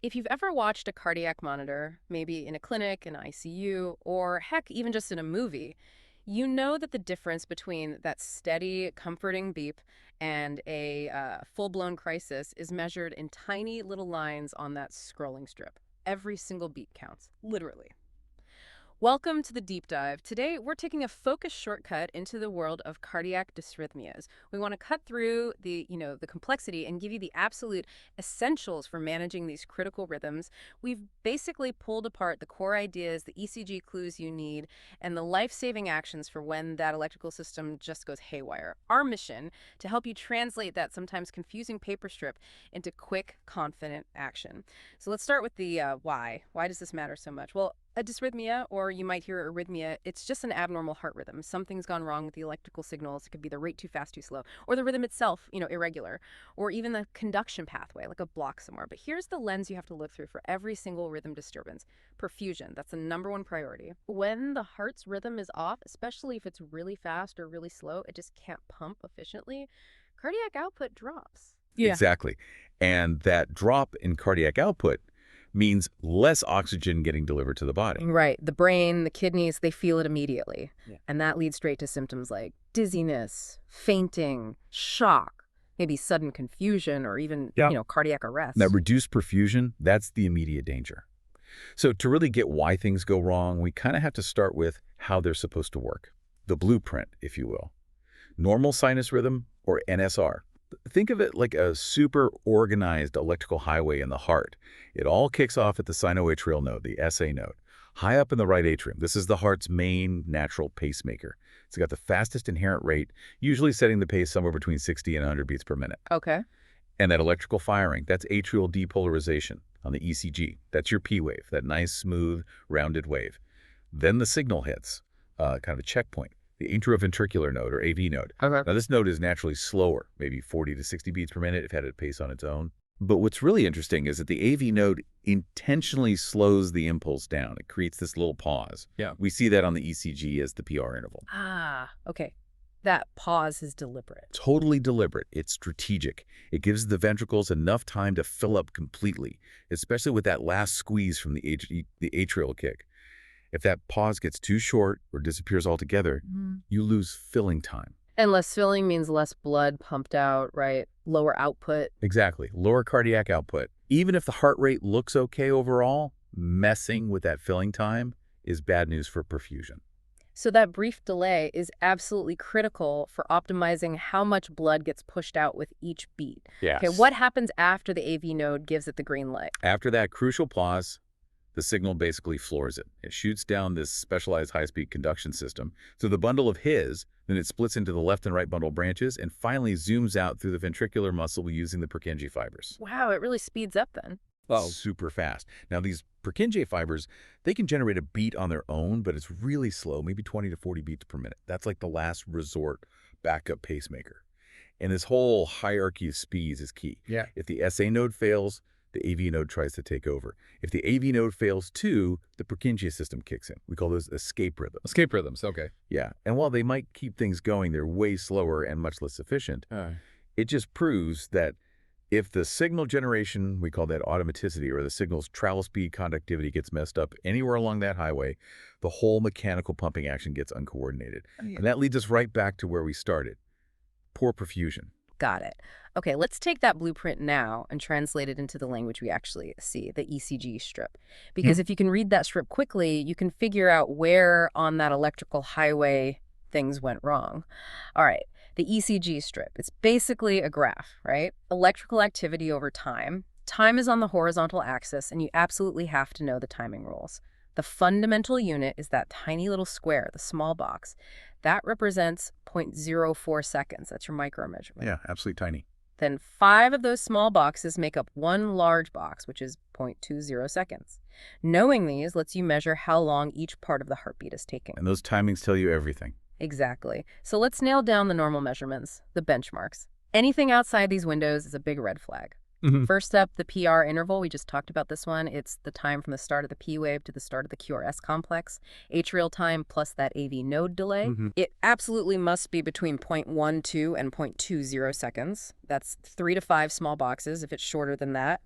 If you've ever watched a cardiac monitor, maybe in a clinic, in ICU, or heck, even just in a movie, you know that the difference between that steady, comforting beep and a full-blown crisis is measured in tiny little lines on that scrolling strip. Every single beat counts, literally. Welcome to the deep dive. Today, we're taking a focused shortcut into the world of cardiac dysrhythmias. We want to cut through the complexity and give you the absolute essentials for managing these critical rhythms. We've basically pulled apart the core ideas, the ECG clues you need, and the life-saving actions for when that electrical system just goes haywire. Our mission to help you translate that sometimes confusing paper strip into quick, confident action. So let's start with the why. Why does this matter so much? Well, a dysrhythmia, or you might hear arrhythmia, it's just an abnormal heart rhythm. Something's gone wrong with the electrical signals. It could be the rate too fast, too slow, or the rhythm itself, irregular, or even the conduction pathway, like a block somewhere. But here's the lens you have to look through for every single rhythm disturbance. Perfusion, that's the number one priority. When the heart's rhythm is off, especially if it's really fast or really slow, it just can't pump efficiently, cardiac output drops. Yeah. Exactly. And that drop in cardiac output means less oxygen getting delivered to the body. Right. The brain, the kidneys, they feel it immediately. Yeah. And that leads straight to symptoms like dizziness, fainting, shock, maybe sudden confusion, or even, cardiac arrest. That reduced perfusion, that's the immediate danger. So to really get why things go wrong, we kind of have to start with how they're supposed to work. The blueprint, if you will. Normal sinus rhythm, or NSR. Think of it like a super organized electrical highway in the heart. It all kicks off at the sinoatrial node, the SA node, high up in the right atrium. This is the heart's main natural pacemaker. It's got the fastest inherent rate, usually setting the pace somewhere between 60 and 100 beats per minute. Okay. And that electrical firing, that's atrial depolarization on the ECG. That's your P wave, that nice, smooth, rounded wave. Then the signal hits, kind of a checkpoint. The atrioventricular node, or AV node. Okay. Now, this node is naturally slower, maybe 40 to 60 beats per minute if it had a pace on its own. But what's really interesting is that the AV node intentionally slows the impulse down. It creates this little pause. Yeah. We see that on the ECG as the PR interval. Ah, okay. That pause is deliberate. Totally deliberate. It's strategic. It gives the ventricles enough time to fill up completely, especially with that last squeeze from the atrial kick. If that pause gets too short or disappears altogether, you lose filling time. And less filling means less blood pumped out, right? Lower output. Exactly. Lower cardiac output. Even if the heart rate looks okay overall, messing with that filling time is bad news for perfusion. So that brief delay is absolutely critical for optimizing how much blood gets pushed out with each beat. Yes. Okay, what happens after the AV node gives it the green light? After that crucial pause, the signal basically floors it. It shoots down this specialized high-speed conduction system through the bundle of His, then it splits into the left and right bundle branches, and finally zooms out through the ventricular muscle using the Purkinje fibers. Wow, it really speeds up then. Oh, Super fast. Now, these Purkinje fibers, they can generate a beat on their own, but it's really slow, maybe 20 to 40 beats per minute. That's like the last resort backup pacemaker. And this whole hierarchy of speeds is key. yeah. If the SA node fails, the AV node tries to take over. If the AV node fails too, the Purkinje system kicks in. We call those escape rhythms. Escape rhythms. Okay. Yeah, and while they might keep things going, they're way slower and much less efficient. It just proves that if the signal generation, we call that automaticity, or the signal's travel speed conductivity gets messed up anywhere along that highway, the whole mechanical pumping action gets uncoordinated. And that leads us right back to where we started. Poor perfusion. Got it. Okay, let's take that blueprint now and translate it into the language we actually see, the ECG strip. Because if you can read that strip quickly, you can figure out where on that electrical highway things went wrong. All right, the ECG strip, it's basically a graph, right? Electrical activity over time. Time is on the horizontal axis, and you absolutely have to know the timing rules. The fundamental unit is that tiny little square, the small box. That represents 0.04 seconds. That's your micro measurement. Yeah, absolutely tiny. Then 5 of those small boxes make up one large box, which is 0.20 seconds. Knowing these lets you measure how long each part of the heartbeat is taking. And those timings tell you everything. Exactly. So let's nail down the normal measurements, the benchmarks. Anything outside these windows is a big red flag. Hmm. First up, the PR interval. We just talked about this one. It's the time from the start of the P wave to the start of the QRS complex. Atrial time plus that AV node delay. Hmm. It absolutely must be between 0.12 and 0.20 seconds. That's 3 to 5 small boxes if it's shorter than that.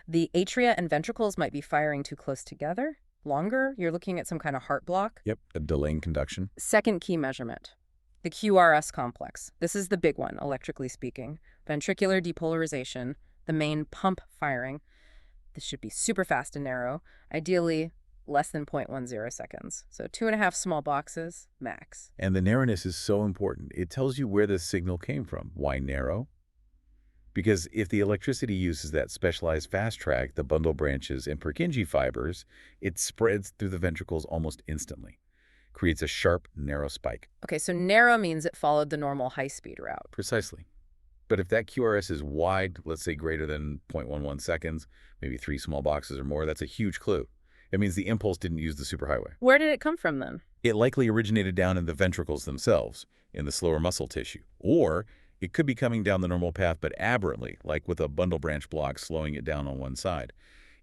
The atria and ventricles might be firing too close together. Longer, you're looking at some kind of heart block. Yep, a delaying conduction. Second key measurement, the QRS complex. This is the big one, electrically speaking. Ventricular depolarization, the main pump firing. This should be super fast and narrow, ideally less than 0.10 seconds. So 2.5 small boxes, max. And the narrowness is so important. It tells you where the signal came from. Why narrow? Because if the electricity uses that specialized fast track, the bundle branches and Purkinje fibers, it spreads through the ventricles almost instantly. Creates a sharp, narrow spike. Okay, so narrow means it followed the normal high-speed route. Precisely. But if that QRS is wide, let's say greater than 0.11 seconds, maybe 3 small boxes or more, that's a huge clue. It means the impulse didn't use the superhighway. Where did it come from then? It likely originated down in the ventricles themselves, in the slower muscle tissue. Or it could be coming down the normal path but aberrantly, like with a bundle branch block slowing it down on one side.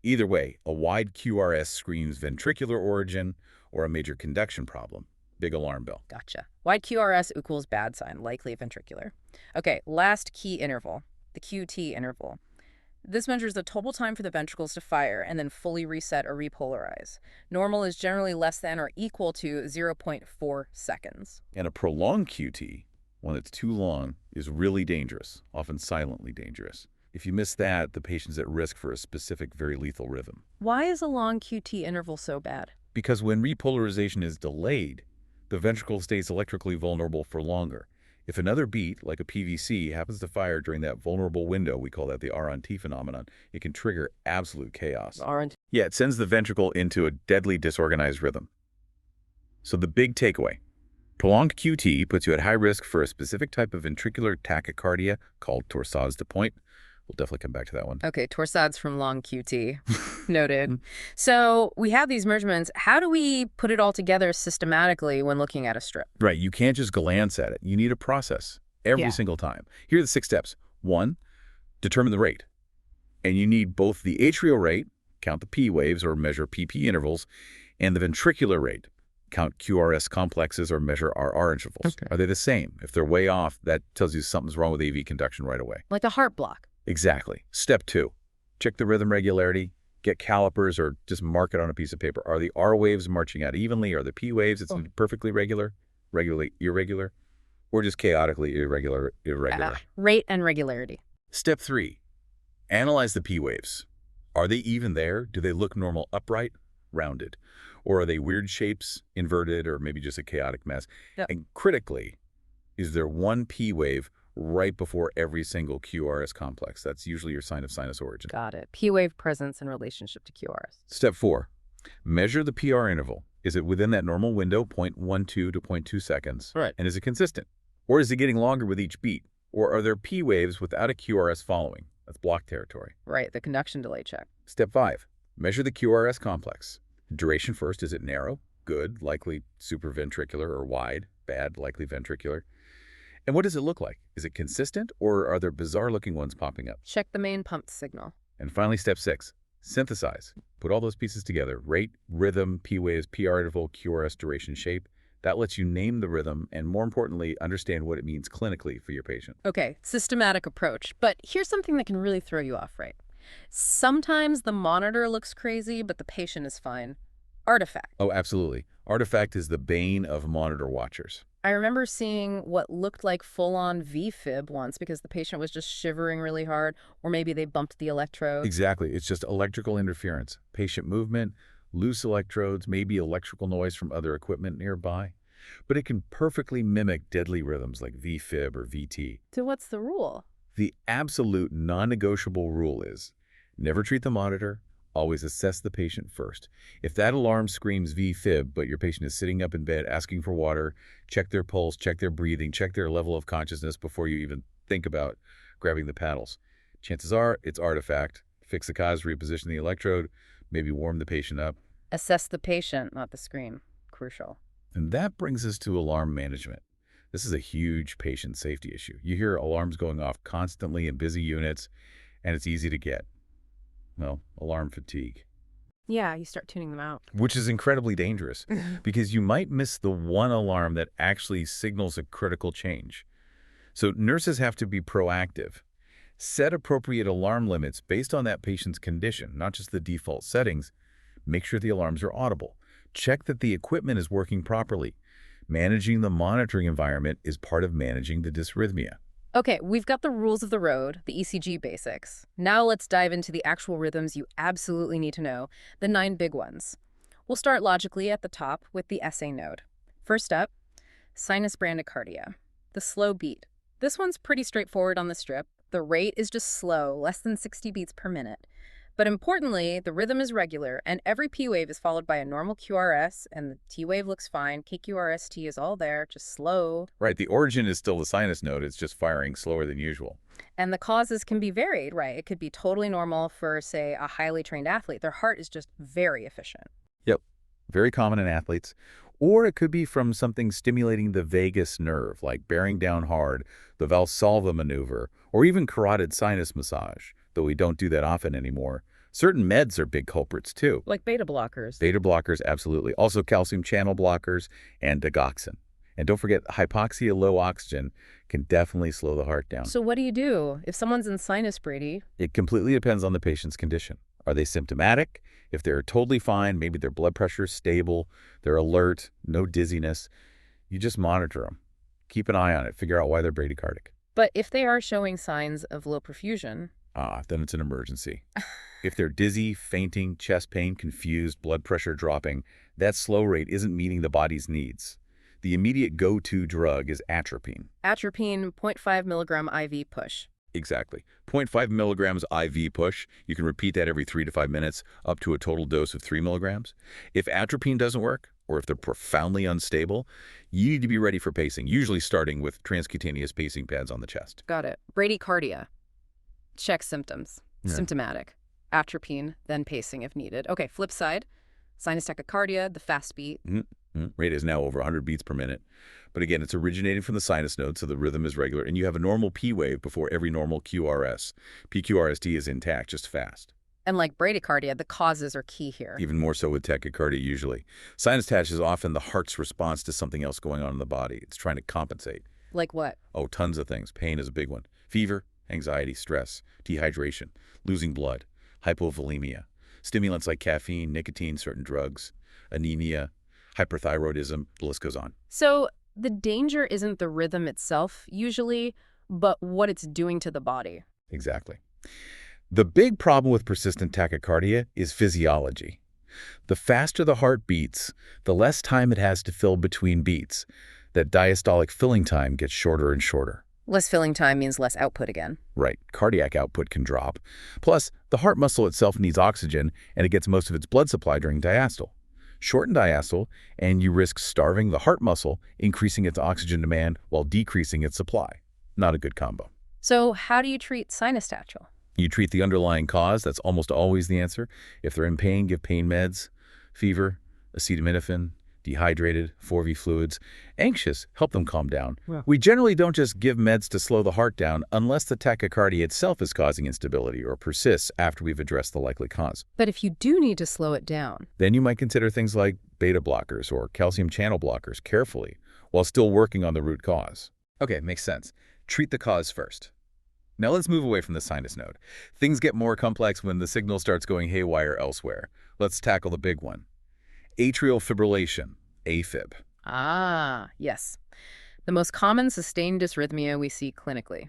Either way, a wide QRS screams ventricular origin or a major conduction problem. Big alarm bell. Gotcha. Wide QRS equals bad sign, likely ventricular. Okay, last key interval, the QT interval. This measures the total time for the ventricles to fire and then fully reset or repolarize. Normal is generally less than or equal to 0.4 seconds. And a prolonged QT, one that's too long, is really dangerous, often silently dangerous. If you miss that, the patient's at risk for a specific, very lethal rhythm. Why is a long QT interval so bad? Because when repolarization is delayed, the ventricle stays electrically vulnerable for longer. If another beat, like a PVC, happens to fire during that vulnerable window, we call that the R on T phenomenon, it can trigger absolute chaos. Aren't. Yeah, it sends the ventricle into a deadly disorganized rhythm. So the big takeaway, prolonged QT puts you at high risk for a specific type of ventricular tachycardia called torsades de pointe. We'll definitely come back to that one. Okay, torsades from long QT. Noted. So we have these measurements. How do we put it all together systematically when looking at a strip? Right, you can't just glance at it. You need a process every single time. Here are the 6 steps. 1, determine the rate. And you need both the atrial rate, count the P waves or measure PP intervals, and the ventricular rate, count QRS complexes or measure RR intervals. Okay. Are they the same? If they're way off, that tells you something's wrong with AV conduction right away. Like a heart block. Exactly. Step 2, check the rhythm regularity, get calipers or just mark it on a piece of paper. Are the R waves marching out evenly? Are the P waves, it's perfectly regular, regularly irregular, or just chaotically irregular? Rate and regularity. Step 3, analyze the P waves. Are they even there? Do they look normal, upright, rounded? Or are they weird shapes, inverted, or maybe just a chaotic mess? Yep. And critically, is there one P wave right before every single QRS complex? That's usually your sign of sinus origin. Got it. P wave presence in relationship to QRS. Step 4, measure the PR interval. Is it within that normal window, 0.12 to 0.2 seconds? Right. And is it consistent? Or is it getting longer with each beat? Or are there P waves without a QRS following? That's block territory. Right, the conduction delay check. Step 5, measure the QRS complex. Duration first, is it narrow? Good, likely supraventricular, or wide? Bad, likely ventricular. And what does it look like? Is it consistent, or are there bizarre-looking ones popping up? Check the main pump signal. And finally, step 6, synthesize. Put all those pieces together. Rate, rhythm, P waves, PR interval, QRS duration, shape. That lets you name the rhythm and, more importantly, understand what it means clinically for your patient. Okay, systematic approach. But here's something that can really throw you off, right? Sometimes the monitor looks crazy, but the patient is fine. Artifact. Oh, absolutely. Artifact is the bane of monitor watchers. I remember seeing what looked like full-on V-fib once because the patient was just shivering really hard, or maybe they bumped the electrode. Exactly. It's just electrical interference, patient movement, loose electrodes, maybe electrical noise from other equipment nearby. But it can perfectly mimic deadly rhythms like V-fib or VT. So what's the rule? The absolute non-negotiable rule is never treat the monitor, always assess the patient first. If that alarm screams V-fib, but your patient is sitting up in bed asking for water, check their pulse, check their breathing, check their level of consciousness before you even think about grabbing the paddles. Chances are it's artifact. Fix the cause, reposition the electrode, maybe warm the patient up. Assess the patient, not the scream. Crucial. And that brings us to alarm management. This is a huge patient safety issue. You hear alarms going off constantly in busy units, and it's easy to get. Well, alarm fatigue, Yeah, you start tuning them out. which is incredibly dangerous because you might miss the one alarm that actually signals a critical change. So nurses have to be proactive. Set appropriate alarm limits based on that patient's condition, not just the default settings. Make sure the alarms are audible. Check that the equipment is working properly. Managing the monitoring environment is part of managing the dysrhythmia. Okay, we've got the rules of the road, the ECG basics. Now let's dive into the actual rhythms you absolutely need to know, the 9 big ones. We'll start logically at the top with the SA node. First up, sinus bradycardia, the slow beat. This one's pretty straightforward on the strip. The rate is just slow, less than 60 beats per minute. But importantly, the rhythm is regular, and every P wave is followed by a normal QRS, and the T wave looks fine. KQRST is all there, just slow. Right, the origin is still the sinus node. It's just firing slower than usual. And the causes can be varied, right? It could be totally normal for, say, a highly trained athlete. Their heart is just very efficient. Yep, very common in athletes. Or it could be from something stimulating the vagus nerve, like bearing down hard, the Valsalva maneuver, or even carotid sinus massage, though we don't do that often anymore. Certain meds are big culprits, too. Like beta blockers. Beta blockers, absolutely. Also calcium channel blockers and digoxin. And don't forget, hypoxia low oxygen can definitely slow the heart down. So what do you do if someone's in sinus brady? It completely depends on the patient's condition. Are they symptomatic? If they're totally fine, maybe their blood pressure is stable, they're alert, no dizziness, you just monitor them. Keep an eye on it. Figure out why they're bradycardic. But if they are showing signs of low perfusion, Then it's an emergency. If they're dizzy, fainting, chest pain, confused, blood pressure dropping, that slow rate isn't meeting the body's needs. The immediate go-to drug is atropine. atropine 0.5 milligram IV push. Exactly. 0.5 milligrams IV push. You can repeat that every 3 to 5 minutes, up to a total dose of 3 milligrams. If atropine doesn't work, or if they're profoundly unstable, you need to be ready for pacing, usually starting with transcutaneous pacing pads on the chest. Got it. Bradycardia. Check symptoms. Yeah. Symptomatic. Atropine, then pacing if needed. Okay, flip side. Sinus tachycardia, the fast beat. Rate is now over 100 beats per minute. But again, it's originating from the sinus node, so the rhythm is regular, and you have a normal P wave before every normal QRS. PQRST is intact, just fast. And like bradycardia, the causes are key here. Even more so with tachycardia usually. Sinus tach is often the heart's response to something else going on in the body. It's trying to compensate. Like what? Oh, tons of things. Pain is a big one. Fever, anxiety, stress, dehydration, losing blood, hypovolemia, stimulants like caffeine, nicotine, certain drugs, anemia, hyperthyroidism, the list goes on. So the danger isn't the rhythm itself, usually, but what it's doing to the body. Exactly. The big problem with persistent tachycardia is physiology. The faster the heart beats, the less time it has to fill between beats. That diastolic filling time gets shorter and shorter. Less filling time means less output again. Right, cardiac output can drop. Plus, the heart muscle itself needs oxygen, and it gets most of its blood supply during diastole. Shorten diastole, and you risk starving the heart muscle, increasing its oxygen demand while decreasing its supply. Not a good combo. So how do you treat sinus tachyle? You treat the underlying cause. That's almost always the answer. If they're in pain, give pain meds. Fever, acetaminophen. Dehydrated, 4V fluids. Anxious, help them calm down. Yeah. We generally don't just give meds to slow the heart down unless the tachycardia itself is causing instability or persists after we've addressed the likely cause. But if you do need to slow it down, Then you might consider things like beta blockers or calcium channel blockers carefully while still working on the root cause. Okay, makes sense. Treat the cause first. Now let's move away from the sinus node. Things get more complex when the signal starts going haywire elsewhere. Let's tackle the big one. Atrial fibrillation, AFib. yes. The most common sustained dysrhythmia we see clinically.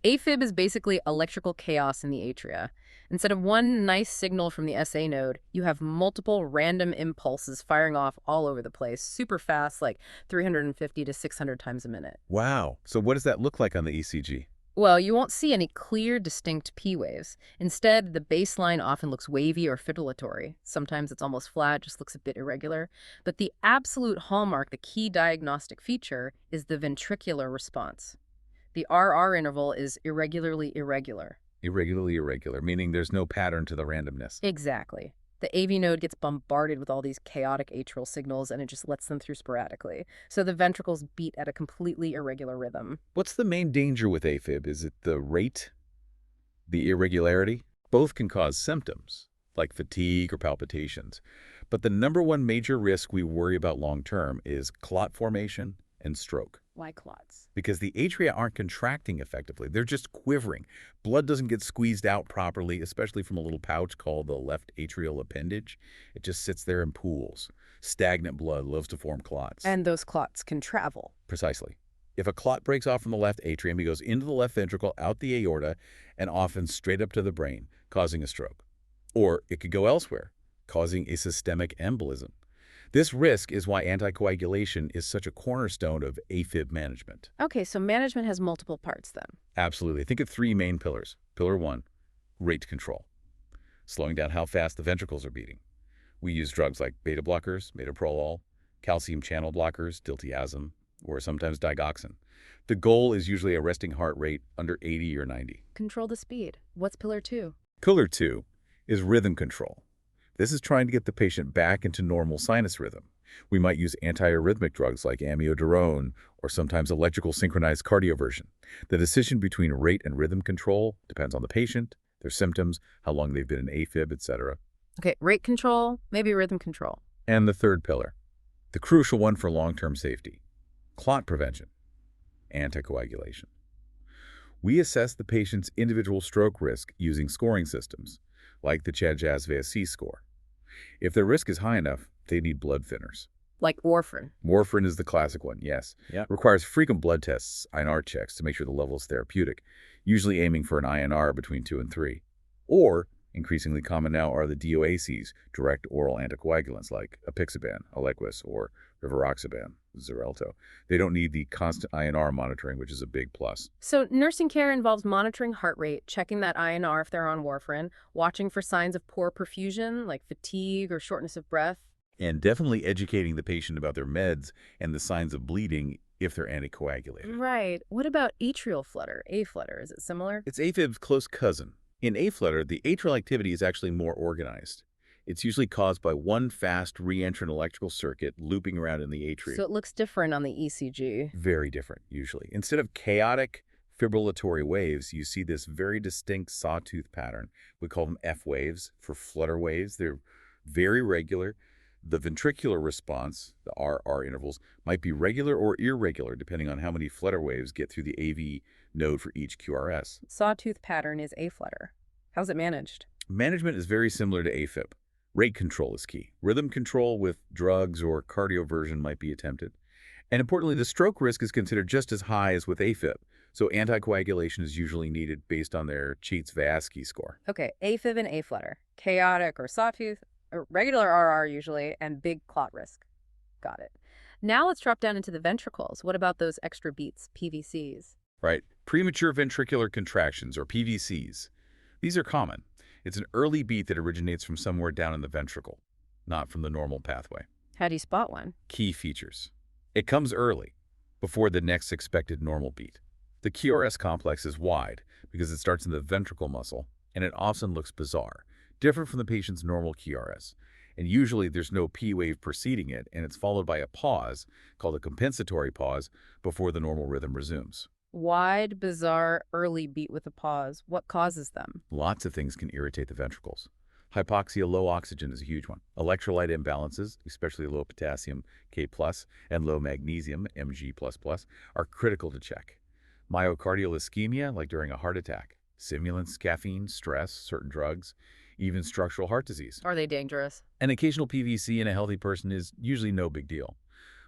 AFib is basically electrical chaos in the atria. Instead of one nice signal from the SA node, you have multiple random impulses firing off all over the place, super fast, like 350 to 600 times a minute. Wow. So what does that look like on the ECG? Well, you won't see any clear, distinct P waves. Instead, the baseline often looks wavy or fibrillatory. Sometimes it's almost flat, just looks a bit irregular. But the absolute hallmark, the key diagnostic feature, is the ventricular response. The RR interval is irregularly irregular. Irregularly irregular, meaning there's no pattern to the randomness. Exactly. The AV node gets bombarded with all these chaotic atrial signals, and it just lets them through sporadically. So the ventricles beat at a completely irregular rhythm. What's the main danger with AFib? Is it the rate? The irregularity? Both can cause symptoms, like fatigue or palpitations. But the number one major risk we worry about long-term is clot formation and stroke. Why clots? Because the atria aren't contracting effectively. They're just quivering. Blood doesn't get squeezed out properly, especially from a little pouch called the left atrial appendage. It just sits there in pools. Stagnant blood loves to form clots. And those clots can travel. Precisely. If a clot breaks off from the left atrium, it goes into the left ventricle, out the aorta, and often straight up to the brain, causing a stroke. Or it could go elsewhere, causing a systemic embolism. This risk is why anticoagulation is such a cornerstone of AFib management. Okay, so management has multiple parts then. Absolutely. Think of three main pillars. Pillar one, rate control, slowing down how fast the ventricles are beating. We use drugs like beta blockers, metoprolol, calcium channel blockers, diltiazem, or sometimes digoxin. The goal is usually a resting heart rate under 80 or 90. Control the speed. What's pillar two? Pillar two is rhythm control. This is trying to get the patient back into normal sinus rhythm. We might use antiarrhythmic drugs like amiodarone or sometimes electrical synchronized cardioversion. The decision between rate and rhythm control depends on the patient, their symptoms, how long they've been in AFib, etc. Okay, rate control, maybe rhythm control. And the third pillar, the crucial one for long-term safety, clot prevention, anticoagulation. We assess the patient's individual stroke risk using scoring systems, like the CHA-2DS2-VASc score. If their risk is high enough, they need blood thinners. Like warfarin. Warfarin is the classic one, yes. Yeah. Requires frequent blood tests, INR checks, to make sure the level is therapeutic, usually aiming for an INR between 2 and 3. Or, increasingly common now, are the DOACs, direct oral anticoagulants like apixaban, Eliquis, or rivaroxaban, Xarelto. They don't need the constant INR monitoring, which is a big plus. So nursing care involves monitoring heart rate, checking that INR if they're on warfarin, watching for signs of poor perfusion like fatigue or shortness of breath. And definitely educating the patient about their meds and the signs of bleeding if they're anticoagulated. Right. What about atrial flutter, A-flutter? Is it similar? It's AFib's close cousin. In A-flutter, the atrial activity is actually more organized. It's usually caused by one fast re-entrant electrical circuit looping around in the atrium. So it looks different on the ECG. Very different, usually. Instead of chaotic fibrillatory waves, you see this very distinct sawtooth pattern. We call them F waves for flutter waves. They're very regular. The ventricular response, the RR intervals, might be regular or irregular depending on how many flutter waves get through the AV node for each QRS. Sawtooth pattern is A-flutter. How's it managed? Management is very similar to AFib. Rate control is key. Rhythm control with drugs or cardioversion might be attempted. And importantly, the stroke risk is considered just as high as with AFib, so anticoagulation is usually needed based on their Dysrhythmias score. Okay, AFib and A-flutter. Chaotic or sawtooth, or regular RR usually, and big clot risk. Got it. Now let's drop down into the ventricles. What about those extra beats, PVCs? Right. Premature ventricular contractions, or PVCs. These are common. It's an early beat that originates from somewhere down in the ventricle, not from the normal pathway. How do you spot one? Key features. It comes early, before the next expected normal beat. The QRS complex is wide because it starts in the ventricle muscle, and it often looks bizarre, different from the patient's normal QRS. And usually there's no P wave preceding it, and it's followed by a pause, called a compensatory pause, before the normal rhythm resumes. Wide, bizarre, early beat with a pause. What causes them? Lots of things can irritate the ventricles. Hypoxia, low oxygen is a huge one. Electrolyte imbalances, especially low potassium K+, and low magnesium Mg++, are critical to check. Myocardial ischemia, like during a heart attack. Stimulants, caffeine, stress, certain drugs, even structural heart disease. Are they dangerous? An occasional PVC in a healthy person is usually no big deal.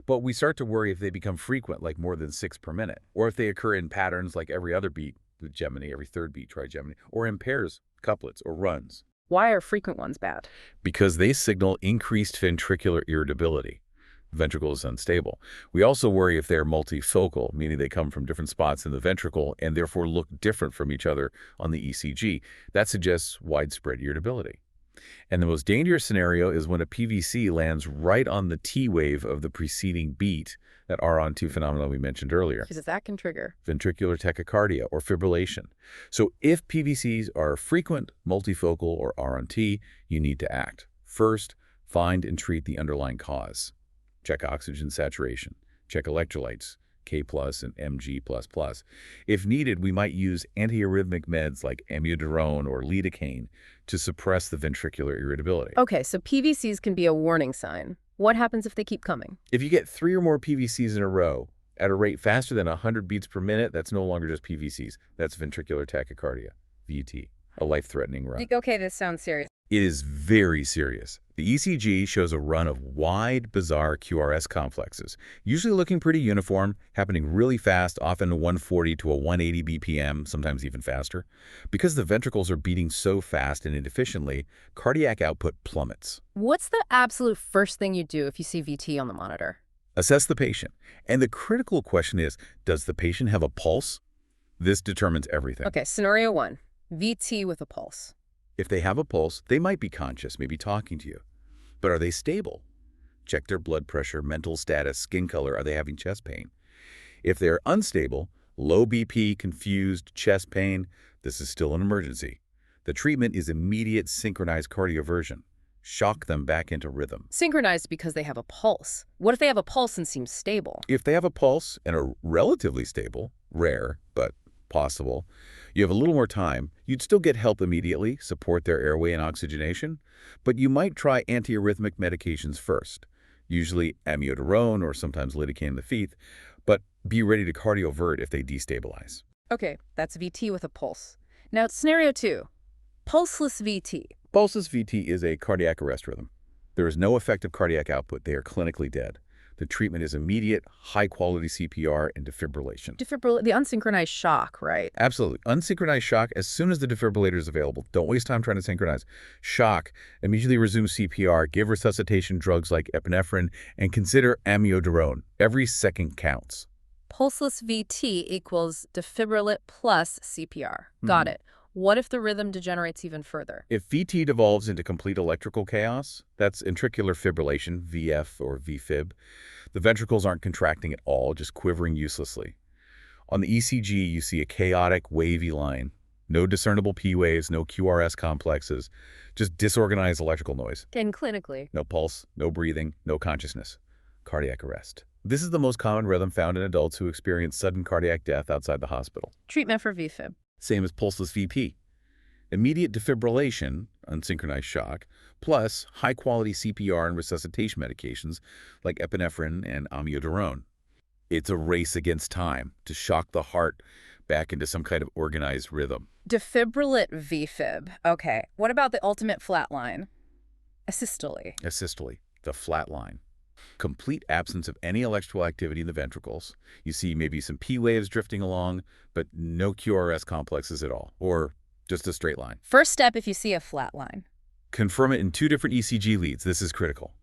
But we start to worry if they become frequent, like more than 6 per minute, or if they occur in patterns like every other beat, with Gemini, every third beat, trigemini, or in pairs, couplets, or runs. Why are frequent ones bad? Because they signal increased ventricular irritability. The ventricle is unstable. We also worry if they're multifocal, meaning they come from different spots in the ventricle and therefore look different from each other on the ECG. That suggests widespread irritability. And the most dangerous scenario is when a PVC lands right on the T wave of the preceding beat, that RON2 phenomenon we mentioned earlier. Because that can trigger Ventricular tachycardia or fibrillation. So if PVCs are frequent, multifocal, or RON-T, you need to act. First, find and treat the underlying cause. Check oxygen saturation. Check electrolytes. K plus and Mg plus plus. If needed, we might use antiarrhythmic meds like amiodarone or lidocaine to suppress the ventricular irritability. Okay, so PVCs can be a warning sign. What happens if they keep coming? If you get 3 or more PVCs in a row at a rate faster than 100 beats per minute, that's no longer just PVCs. That's ventricular tachycardia, VT, a life-threatening run. Okay, this sounds serious. It is very serious. The ECG shows a run of wide, bizarre QRS complexes, usually looking pretty uniform, happening really fast, often a 140 to a 180 BPM, sometimes even faster. Because the ventricles are beating so fast and inefficiently, cardiac output plummets. What's the absolute first thing you do if you see VT on the monitor? Assess the patient. And the critical question is, does the patient have a pulse? This determines everything. Okay, scenario 1, VT with a pulse. If they have a pulse, they might be conscious, maybe talking to you. But are they stable? Check their blood pressure, mental status, skin color. Are they having chest pain? If they're unstable, low BP, confused, chest pain, this is still an emergency. The treatment is immediate synchronized cardioversion. Shock them back into rhythm. Synchronized because they have a pulse. What if they have a pulse and seem stable? If they have a pulse and are relatively stable, rare, but possible, you have a little more time, you'd still get help immediately, support their airway and oxygenation, but you might try antiarrhythmic medications first, usually amiodarone or sometimes lidocaine in the feet, but be ready to cardiovert if they destabilize. Okay, that's VT with a pulse. Now, scenario 2, pulseless VT. Pulseless VT is a cardiac arrest rhythm. There is no effective cardiac output. They are clinically dead. The treatment is immediate, high-quality CPR and defibrillation. The unsynchronized shock, right? Absolutely. Unsynchronized shock as soon as the defibrillator is available. Don't waste time trying to synchronize. Shock, immediately resume CPR, give resuscitation drugs like epinephrine, and consider amiodarone. Every second counts. Pulseless VT equals defibrillate plus CPR. Got it. What if the rhythm degenerates even further? If VT devolves into complete electrical chaos, that's ventricular fibrillation, VF or VFib. The ventricles aren't contracting at all, just quivering uselessly. On the ECG, you see a chaotic, wavy line. No discernible P waves, no QRS complexes, just disorganized electrical noise. And clinically? No pulse, no breathing, no consciousness. Cardiac arrest. This is the most common rhythm found in adults who experience sudden cardiac death outside the hospital. Treatment for VFib. Same as pulseless VP. Immediate defibrillation, unsynchronized shock, plus high-quality CPR and resuscitation medications like epinephrine and amiodarone. It's a race against time to shock the heart back into some kind of organized rhythm. Defibrillate VFib. Okay. What about the ultimate flatline? Asystole. Asystole, the flat line. Complete absence of any electrical activity in the ventricles. You see maybe some P waves drifting along, but no QRS complexes at all, or just a straight line. First step if you see a flat line. Confirm it in 2 different ECG leads. This is critical.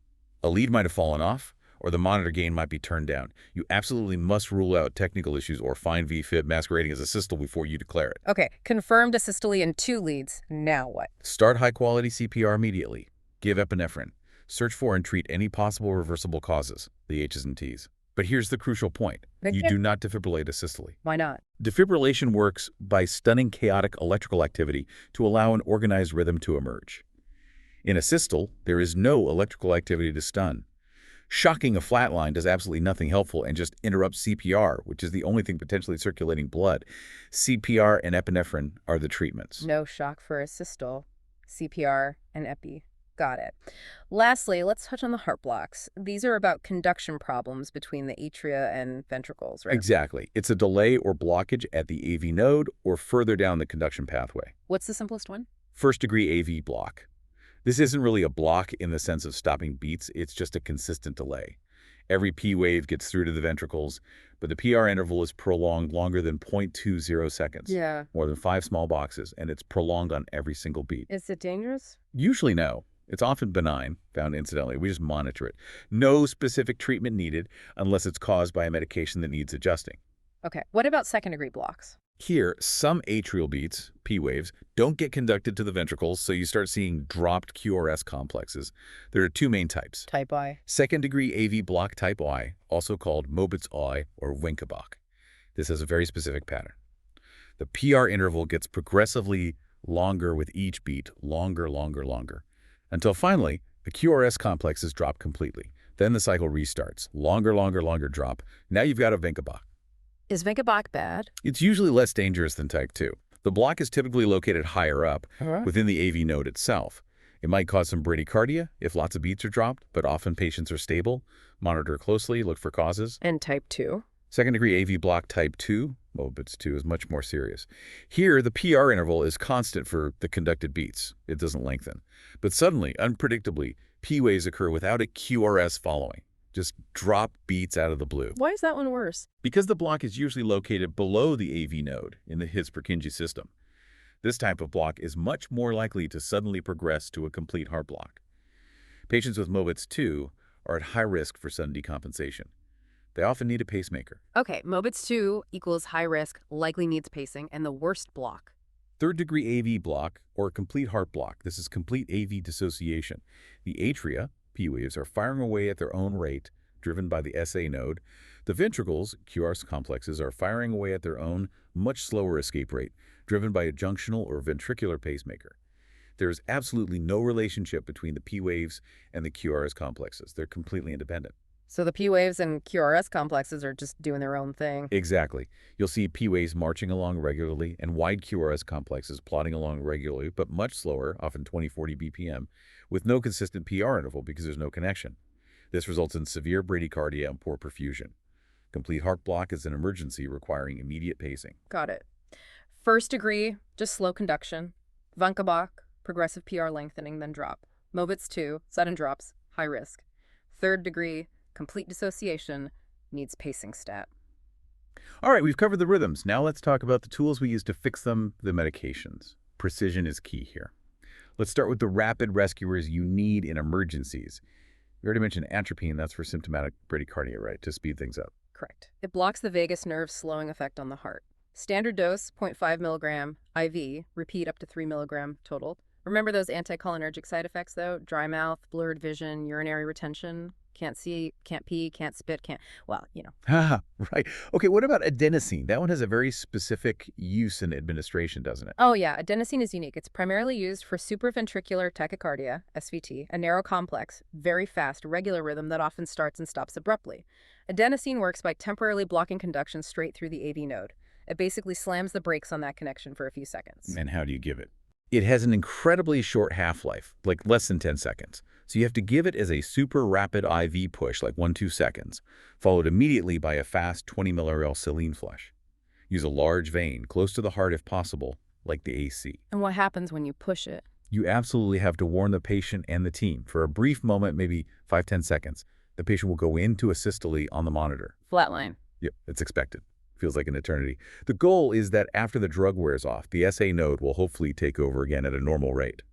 A lead might have fallen off, or the monitor gain might be turned down. You absolutely must rule out technical issues or find VFib masquerading as a systole before you declare it. Okay, confirmed asystole in 2 leads. Now what? Start high-quality CPR immediately. Give epinephrine. Search for and treat any possible reversible causes, the H's and T's. But here's the crucial point. You do not defibrillate asystole. Why not? Defibrillation works by stunning chaotic electrical activity to allow an organized rhythm to emerge. In asystole, there is no electrical activity to stun. Shocking a flat line does absolutely nothing helpful and just interrupts CPR, which is the only thing potentially circulating blood. CPR and epinephrine are the treatments. No shock for asystole, CPR, and epi. Got it. Lastly, let's touch on the heart blocks. These are about conduction problems between the atria and ventricles, right? Exactly. It's a delay or blockage at the AV node or further down the conduction pathway. What's the simplest one? First-degree AV block. This isn't really a block in the sense of stopping beats, it's just a consistent delay. Every P wave gets through to the ventricles, but the PR interval is prolonged longer than 0.20 seconds. Yeah. More than 5 small boxes, and it's prolonged on every single beat. Is it dangerous? Usually no. It's often benign, found incidentally. We just monitor it. No specific treatment needed unless it's caused by a medication that needs adjusting. Okay. What about second-degree blocks? Here, some atrial beats, P waves, don't get conducted to the ventricles, so you start seeing dropped QRS complexes. There are 2 main types. Type I. Second-degree AV block type I, also called Mobitz I or Winkelbach. This has a very specific pattern. The PR interval gets progressively longer with each beat, longer, until finally, the QRS complexes drop completely. Then the cycle restarts. Longer drop. Now you've got a Winkelbach. Is Vancomycin bad? It's usually less dangerous than type 2. The block is typically located higher up, Huh? within the AV node itself. It might cause some bradycardia if lots of beats are dropped, but often patients are stable. Monitor closely, look for causes. And type 2? Second-degree AV block type 2, Mobitz 2, is much more serious. Here, the PR interval is constant for the conducted beats. It doesn't lengthen. But suddenly, unpredictably, P waves occur without a QRS following. Just drop beats out of the blue. Why is that one worse? Because the block is usually located below the AV node in the His-Purkinje system. This type of block is much more likely to suddenly progress to a complete heart block. Patients with Mobitz 2 are at high risk for sudden decompensation. They often need a pacemaker. Okay, Mobitz 2 equals high risk, likely needs pacing, and the worst block. Third-degree AV block or complete heart block. This is complete AV dissociation. The atria, P waves, are firing away at their own rate, driven by the SA node. The ventricles, QRS complexes, are firing away at their own, much slower escape rate, driven by a junctional or ventricular pacemaker. There is absolutely no relationship between the P waves and the QRS complexes. They're completely independent. So the P waves and QRS complexes are just doing their own thing. Exactly. You'll see P waves marching along regularly and wide QRS complexes plodding along regularly, but much slower, often 20-40 BPM, with no consistent PR interval because there's no connection. This results in severe bradycardia and poor perfusion. Complete heart block is an emergency requiring immediate pacing. Got it. First degree, just slow conduction. Vancomycin, progressive PR lengthening, then drop. Mobitz 2, sudden drops, high risk. Third degree, complete dissociation, needs pacing stat. All right, we've covered the rhythms. Now let's talk about the tools we use to fix them, the medications. Precision is key here. Let's start with the rapid rescuers you need in emergencies. We already mentioned atropine. That's for symptomatic bradycardia, right, to speed things up. Correct. It blocks the vagus nerve's slowing effect on the heart. Standard dose, 0.5 milligram IV, repeat up to 3 milligram total. Remember those anticholinergic side effects, though? Dry mouth, blurred vision, urinary retention. Can't see, can't pee, can't spit, well, you know. Ah, right. Okay, what about adenosine? That one has a very specific use and administration, doesn't it? Oh, yeah, adenosine is unique. It's primarily used for supraventricular tachycardia, SVT, a narrow complex, very fast, regular rhythm that often starts and stops abruptly. Adenosine works by temporarily blocking conduction straight through the AV node. It basically slams the brakes on that connection for a few seconds. And how do you give it? It has an incredibly short half-life, like less than 10 seconds. So you have to give it as a super rapid IV push, like 1-2 seconds, followed immediately by a fast 20 millirel saline flush. Use a large vein, close to the heart if possible, like the AC. And what happens when you push it? You absolutely have to warn the patient and the team. For a brief moment, maybe 5-10 seconds, the patient will go into a systole on the monitor. Flatline. Yep, it's expected. Feels like an eternity. The goal is that after the drug wears off, the SA node will hopefully take over again at a normal rate.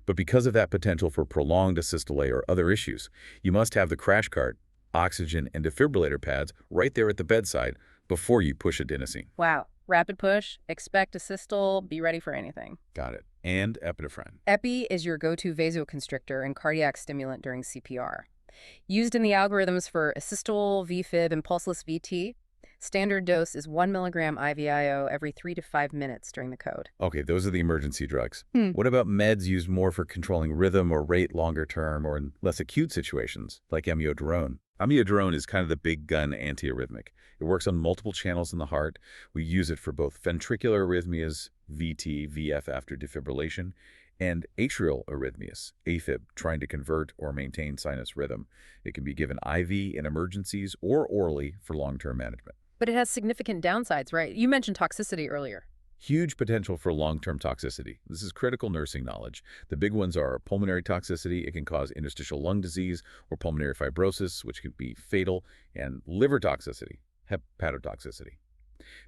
But because of that potential for prolonged asystole or other issues, you must have the crash cart, oxygen, and defibrillator pads right there at the bedside before you push adenosine. Wow. Rapid push, expect a systole, be ready for anything. Got it. And epinephrine. Epi is your go-to vasoconstrictor and cardiac stimulant during CPR. Used in the algorithms for asystole, VFib, and pulseless VT, standard dose is 1 milligram IVIO every 3 to 5 minutes during the code. Okay, those are the emergency drugs. What about meds used more for controlling rhythm or rate longer term or in less acute situations, like amiodarone? Amiodarone is kind of the big gun antiarrhythmic. It works on multiple channels in the heart. We use it for both ventricular arrhythmias, VT, VF after defibrillation, and atrial arrhythmias, AFib, trying to convert or maintain sinus rhythm. It can be given IV in emergencies or orally for long-term management. But it has significant downsides, right? You mentioned toxicity earlier. Huge potential for long-term toxicity. This is critical nursing knowledge. The big ones are pulmonary toxicity. It can cause interstitial lung disease or pulmonary fibrosis, which can be fatal, and liver toxicity, hepatotoxicity.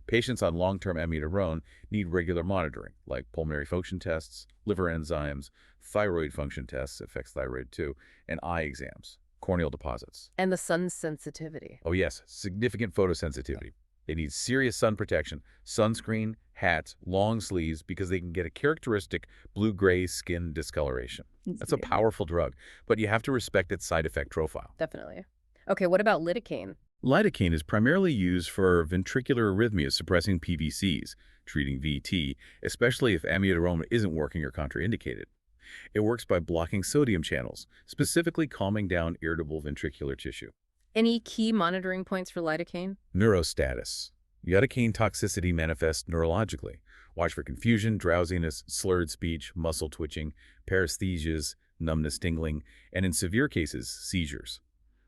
Patients on long-term amiodarone need regular monitoring, like pulmonary function tests, liver enzymes, thyroid function tests, affects thyroid too, and eye exams, corneal deposits. And the sun sensitivity. Oh yes, significant photosensitivity. They need serious sun protection, sunscreen, hats, long sleeves, because they can get a characteristic blue-gray skin discoloration. That's a powerful drug, but you have to respect its side effect profile. Definitely. Okay, what about lidocaine? Lidocaine is primarily used for ventricular arrhythmias suppressing PVCs, treating VT, especially if amiodarone isn't working or contraindicated. It works by blocking sodium channels, specifically calming down irritable ventricular tissue. Any key monitoring points for lidocaine? Neurostatus. Lidocaine toxicity manifests neurologically. Watch for confusion, drowsiness, slurred speech, muscle twitching, paresthesias, numbness, tingling, and in severe cases, seizures.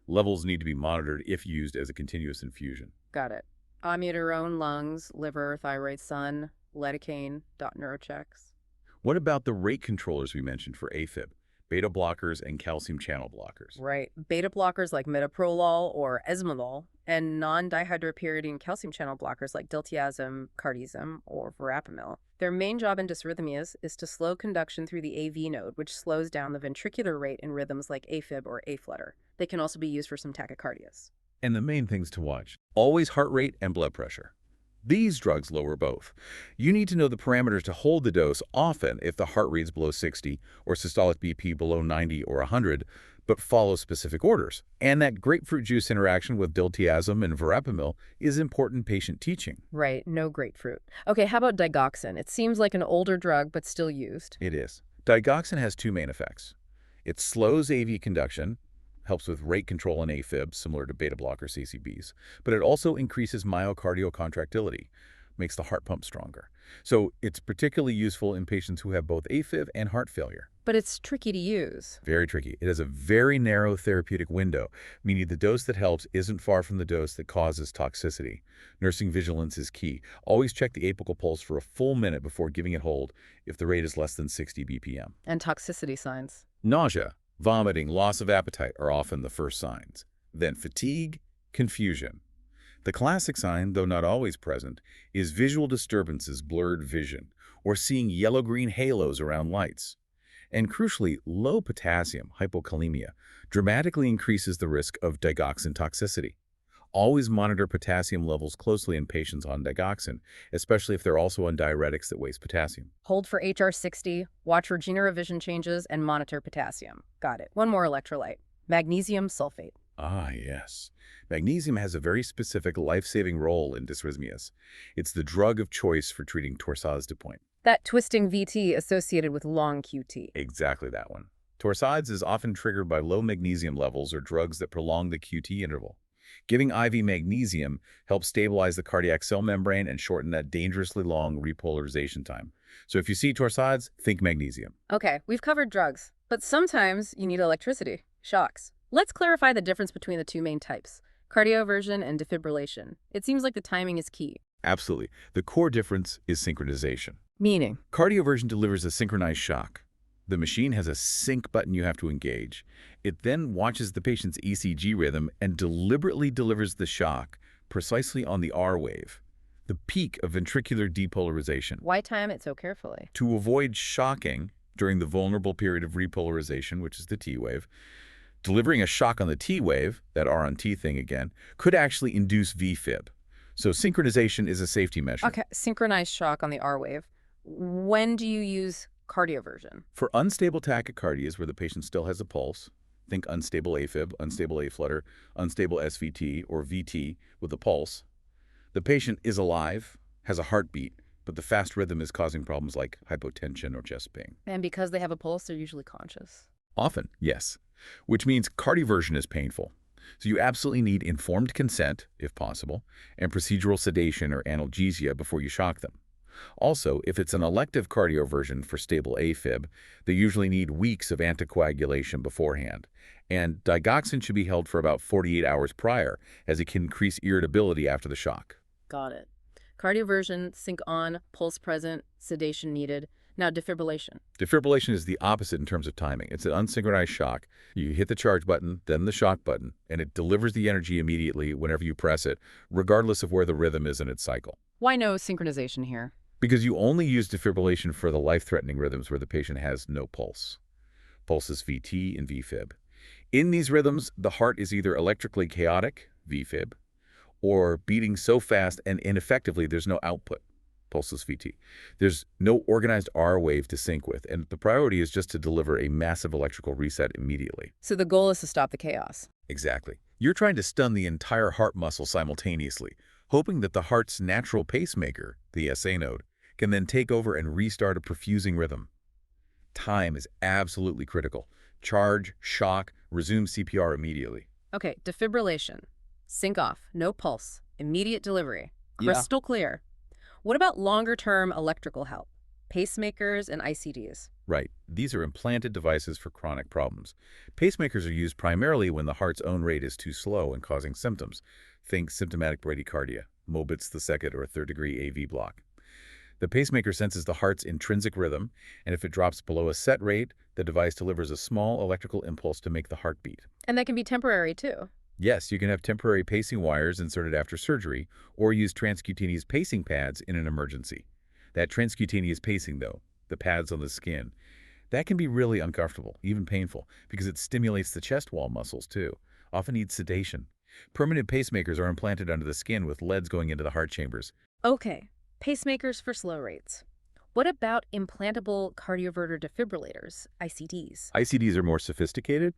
Levels need to be monitored if used as a continuous infusion. Got it. Amiodarone, lungs, liver, thyroid, sun, lidocaine, dot neurochecks. What about the rate controllers we mentioned for AFib? Beta blockers and calcium channel blockers. Right. Beta blockers like metoprolol or esmolol, and non-dihydropyridine calcium channel blockers like diltiazem, cardizem, or verapamil. Their main job in dysrhythmias is to slow conduction through the AV node, which slows down the ventricular rate in rhythms like AFib or A-flutter. They can also be used for some tachycardias. And the main things to watch: always heart rate and blood pressure. These drugs lower both. You need to know the parameters to hold the dose often if the heart rate's below 60 or systolic BP below 90 or 100, but follow specific orders. And that grapefruit juice interaction with diltiazem and verapamil is important patient teaching. Right, no grapefruit. Okay, how about digoxin? It seems like an older drug, but still used. It is. Digoxin has two main effects. It slows AV conduction, helps with rate control in AFib, similar to beta blocker CCBs, but it also increases myocardial contractility, makes the heart pump stronger. So it's particularly useful in patients who have both AFib and heart failure. But it's tricky to use. Very tricky. It has a very narrow therapeutic window, meaning the dose that helps isn't far from the dose that causes toxicity. Nursing vigilance is key. Always check the apical pulse for a full minute before giving it hold if the rate is less than 60 BPM. And toxicity signs. Nausea, vomiting, loss of appetite are often the first signs. Then fatigue, confusion. The classic sign, though not always present, is visual disturbances, blurred vision, or seeing yellow-green halos around lights. And crucially, low potassium, hypokalemia, dramatically increases the risk of digoxin toxicity. Always monitor potassium levels closely in patients on digoxin, especially if they're also on diuretics that waste potassium. Hold for HR60, watch for gene revision changes, and monitor potassium. Got it. One more electrolyte. Magnesium sulfate. Ah, yes. Magnesium has a very specific life-saving role in dysrhythmias. It's the drug of choice for treating torsades de pointe. That twisting VT associated with long QT. Exactly that one. Torsades is often triggered by low magnesium levels or drugs that prolong the QT interval. Giving IV magnesium helps stabilize the cardiac cell membrane and shorten that dangerously long repolarization time. So if you see torsades, think magnesium. Okay, we've covered drugs, but sometimes you need electricity, shocks. Let's clarify the difference between the two main types, cardioversion and defibrillation. It seems like the timing is key. Absolutely. The core difference is synchronization. Meaning? Cardioversion delivers a synchronized shock. The machine has a sync button you have to engage. It then watches the patient's ECG rhythm and deliberately delivers the shock precisely on the R wave, the peak of ventricular depolarization. Why time it so carefully? To avoid shocking during the vulnerable period of repolarization, which is the T wave, delivering a shock on the T wave, that R on T thing again, could actually induce VFib. So synchronization is a safety measure. Okay, synchronized shock on the R wave. When do you use cardioversion? For unstable tachycardias where the patient still has a pulse, think unstable AFib, unstable A-flutter, unstable SVT, or VT with a pulse. The patient is alive, has a heartbeat, but the fast rhythm is causing problems like hypotension or chest pain. And because they have a pulse, they're usually conscious. Often, yes, which means cardioversion is painful. So you absolutely need informed consent, if possible, and procedural sedation or analgesia before you shock them. Also, if it's an elective cardioversion for stable AFib, they usually need weeks of anticoagulation beforehand. And digoxin should be held for about 48 hours prior, as it can increase irritability after the shock. Got it. Cardioversion, sync on, pulse present, sedation needed. Now defibrillation. Defibrillation is the opposite in terms of timing. It's an unsynchronized shock. You hit the charge button, then the shock button, and it delivers the energy immediately whenever you press it, regardless of where the rhythm is in its cycle. Why no synchronization here? Because you only use defibrillation for the life-threatening rhythms where the patient has no pulse. Pulses VT and VFib. In these rhythms, the heart is either electrically chaotic, VFib, or beating so fast and ineffectively there's no output, pulses VT. There's no organized R wave to sync with, and the priority is just to deliver a massive electrical reset immediately. So the goal is to stop the chaos. Exactly. You're trying to stun the entire heart muscle simultaneously, hoping that the heart's natural pacemaker, the SA node, can then take over and restart a perfusing rhythm. Time is absolutely critical. Charge, shock, resume CPR immediately. Okay, defibrillation. Sync off, no pulse, immediate delivery. Yeah. Crystal clear. What about longer-term electrical help? Pacemakers and ICDs. Right. These are implanted devices for chronic problems. Pacemakers are used primarily when the heart's own rate is too slow and causing symptoms. Think symptomatic bradycardia, Mobitz the second or third-degree AV block. The pacemaker senses the heart's intrinsic rhythm, and if it drops below a set rate, the device delivers a small electrical impulse to make the heart beat. And that can be temporary, too. Yes, you can have temporary pacing wires inserted after surgery, or use transcutaneous pacing pads in an emergency. That transcutaneous pacing, though, the pads on the skin, that can be really uncomfortable, even painful, because it stimulates the chest wall muscles, too. Often needs sedation. Permanent pacemakers are implanted under the skin with leads going into the heart chambers. Okay, pacemakers for slow rates. What about implantable cardioverter defibrillators, ICDs? ICDs are more sophisticated.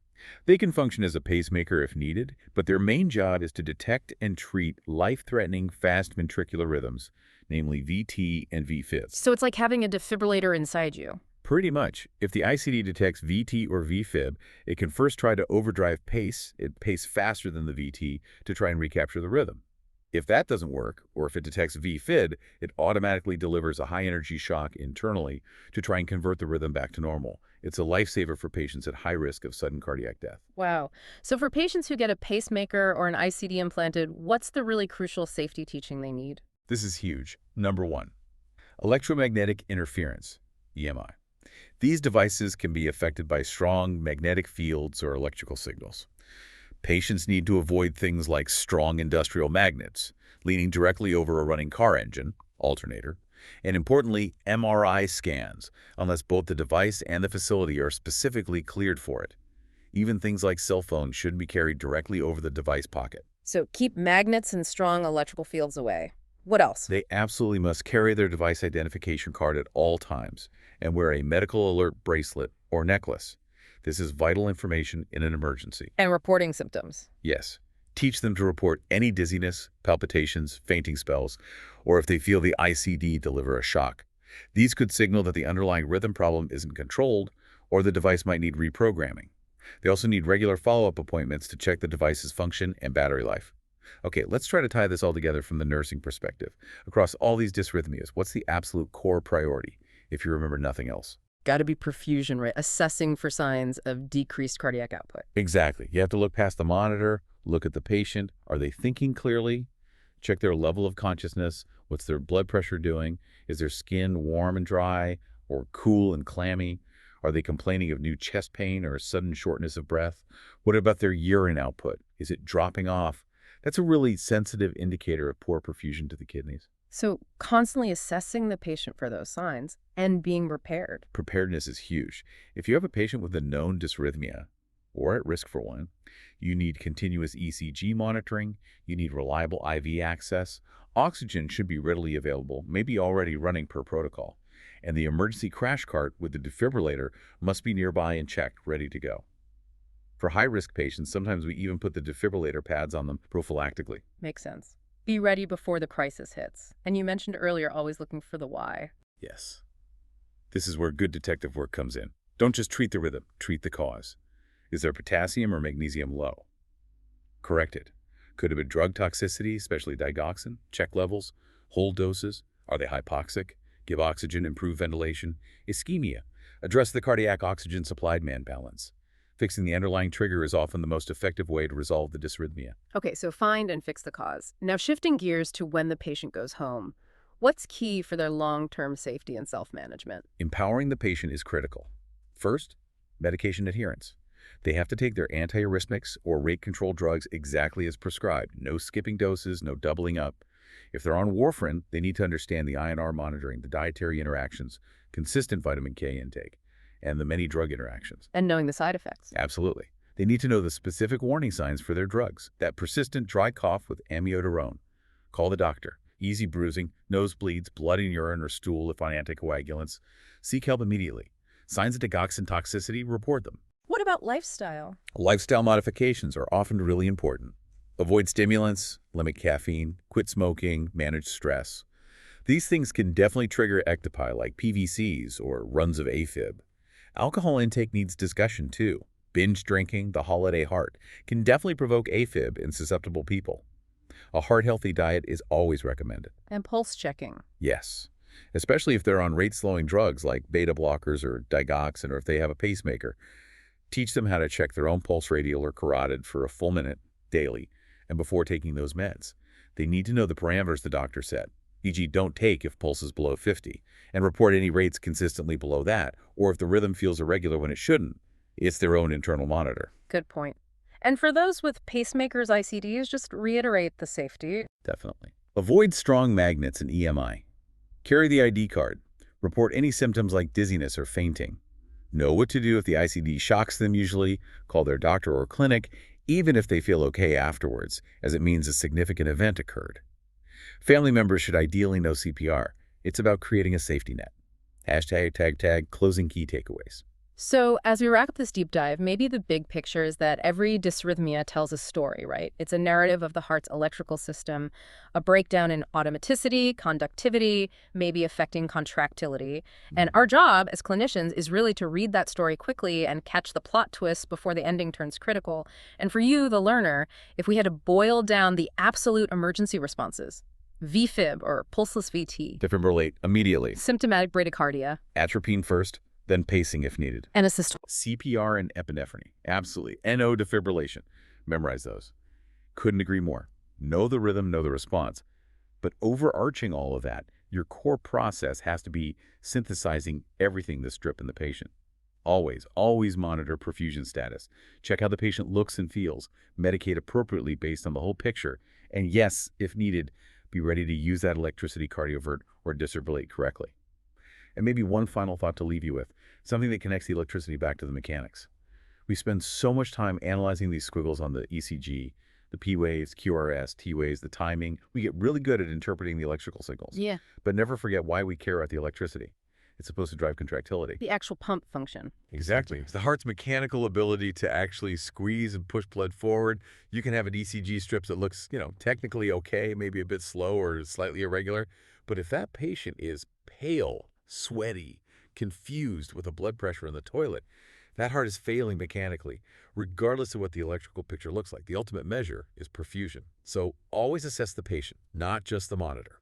They can function as a pacemaker if needed, but their main job is to detect and treat life-threatening fast ventricular rhythms, namely VT and VFibs. So it's like having a defibrillator inside you. Pretty much. If the ICD detects VT or VFib, it can first try to overdrive pace, it pace faster than the VT, to try and recapture the rhythm. If that doesn't work, or if it detects VFib, it automatically delivers a high-energy shock internally to try and convert the rhythm back to normal. It's a lifesaver for patients at high risk of sudden cardiac death. Wow. So for patients who get a pacemaker or an ICD implanted, what's the really crucial safety teaching they need? This is huge. Number one, electromagnetic interference, EMI. These devices can be affected by strong magnetic fields or electrical signals. Patients need to avoid things like strong industrial magnets, leaning directly over a running car engine, alternator, and importantly, MRI scans, unless both the device and the facility are specifically cleared for it. Even things like cell phones shouldn't be carried directly over the device pocket. So keep magnets and strong electrical fields away. What else? They absolutely must carry their device identification card at all times and wear a medical alert bracelet or necklace. This is vital information in an emergency. And reporting symptoms. Yes. Teach them to report any dizziness, palpitations, fainting spells, or if they feel the ICD deliver a shock. These could signal that the underlying rhythm problem isn't controlled or the device might need reprogramming. They also need regular follow-up appointments to check the device's function and battery life. Okay, let's try to tie this all together from the nursing perspective. Across all these dysrhythmias, what's the absolute core priority, if you remember nothing else? Got to be perfusion, right? Assessing for signs of decreased cardiac output. Exactly. You have to look past the monitor, look at the patient. Are they thinking clearly? Check their level of consciousness. What's their blood pressure doing? Is their skin warm and dry or cool and clammy? Are they complaining of new chest pain or sudden shortness of breath? What about their urine output? Is it dropping off? That's a really sensitive indicator of poor perfusion to the kidneys. So constantly assessing the patient for those signs and being prepared. Preparedness is huge. If you have a patient with a known dysrhythmia, or at risk for one, you need continuous ECG monitoring, you need reliable IV access, oxygen should be readily available, maybe already running per protocol, and the emergency crash cart with the defibrillator must be nearby and checked, ready to go. For high-risk patients, sometimes we even put the defibrillator pads on them prophylactically. Makes sense. Be ready before the crisis hits. And you mentioned earlier always looking for the why. Yes. This is where good detective work comes in. Don't just treat the rhythm, treat the cause. Is their potassium or magnesium low? Correct it. Could it be drug toxicity, especially digoxin? Check levels. Hold doses. Are they hypoxic? Give oxygen, improve ventilation. Ischemia. Address the cardiac oxygen supply-demand balance. Fixing the underlying trigger is often the most effective way to resolve the dysrhythmia. Okay, so find and fix the cause. Now shifting gears to when the patient goes home. What's key for their long-term safety and self-management? Empowering the patient is critical. First, medication adherence. They have to take their antiarrhythmics or rate-controlled drugs exactly as prescribed. No skipping doses, no doubling up. If they're on warfarin, they need to understand the INR monitoring, the dietary interactions, consistent vitamin K intake, and the many drug interactions. And knowing the side effects. Absolutely. They need to know the specific warning signs for their drugs. That persistent dry cough with amiodarone. Call the doctor. Easy bruising, nosebleeds, blood in urine or stool if on anticoagulants. Seek help immediately. Signs of digoxin toxicity, report them. What about lifestyle? Lifestyle modifications are often really important. Avoid stimulants, limit caffeine, quit smoking, manage stress. These things can definitely trigger ectopi like PVCs or runs of AFib. Alcohol intake needs discussion too. Binge drinking, the holiday heart, can definitely provoke AFib in susceptible people. A heart-healthy diet is always recommended. And pulse checking. Yes, especially if they're on rate-slowing drugs like beta blockers or digoxin, or if they have a pacemaker. Teach them how to check their own pulse radial or carotid for a full minute daily and before taking those meds. They need to know the parameters the doctor set, e.g. don't take if pulse is below 50, and report any rates consistently below that, or if the rhythm feels irregular when it shouldn't. It's their own internal monitor. Good point. And for those with pacemakers, ICDs, just reiterate the safety. Definitely. Avoid strong magnets and EMI. Carry the ID card. Report any symptoms like dizziness or fainting. Know what to do if the ICD shocks them usually. Call their doctor or clinic, even if they feel okay afterwards, as it means a significant event occurred. Family members should ideally know CPR. It's about creating a safety net. #tag closing key takeaways. So as we wrap up this deep dive, maybe the big picture is that every dysrhythmia tells a story, right? It's a narrative of the heart's electrical system, a breakdown in automaticity, conductivity, maybe affecting contractility. And our job as clinicians is really to read that story quickly and catch the plot twists before the ending turns critical. And for you, the learner, if we had to boil down the absolute emergency responses, VFib or pulseless VT, Defibrillate immediately. symptomatic bradycardia, Atropine first, then pacing if needed. and assist. CPR and epinephrine. Absolutely. NO defibrillation. Memorize those. Couldn't agree more. Know the rhythm, know the response. But overarching all of that, your core process has to be synthesizing everything that's dripping the patient. Always monitor perfusion status. Check how the patient looks and feels. Medicate appropriately based on the whole picture. And yes, if needed, be ready to use that electricity cardiovert or defibrillate correctly. And maybe one final thought to leave you with, something that connects the electricity back to the mechanics. We spend so much time analyzing these squiggles on the ECG, the P waves, QRS, T waves, the timing. We get really good at interpreting the electrical signals. Yeah. But never forget why we care about the electricity. It's supposed to drive contractility. The actual pump function. Exactly. It's the heart's mechanical ability to actually squeeze and push blood forward. You can have an ECG strip that looks, technically okay, maybe a bit slow or slightly irregular. But if that patient is pale, sweaty, confused with a blood pressure in the toilet, that heart is failing mechanically, regardless of what the electrical picture looks like. The ultimate measure is perfusion. So always assess the patient, not just the monitor.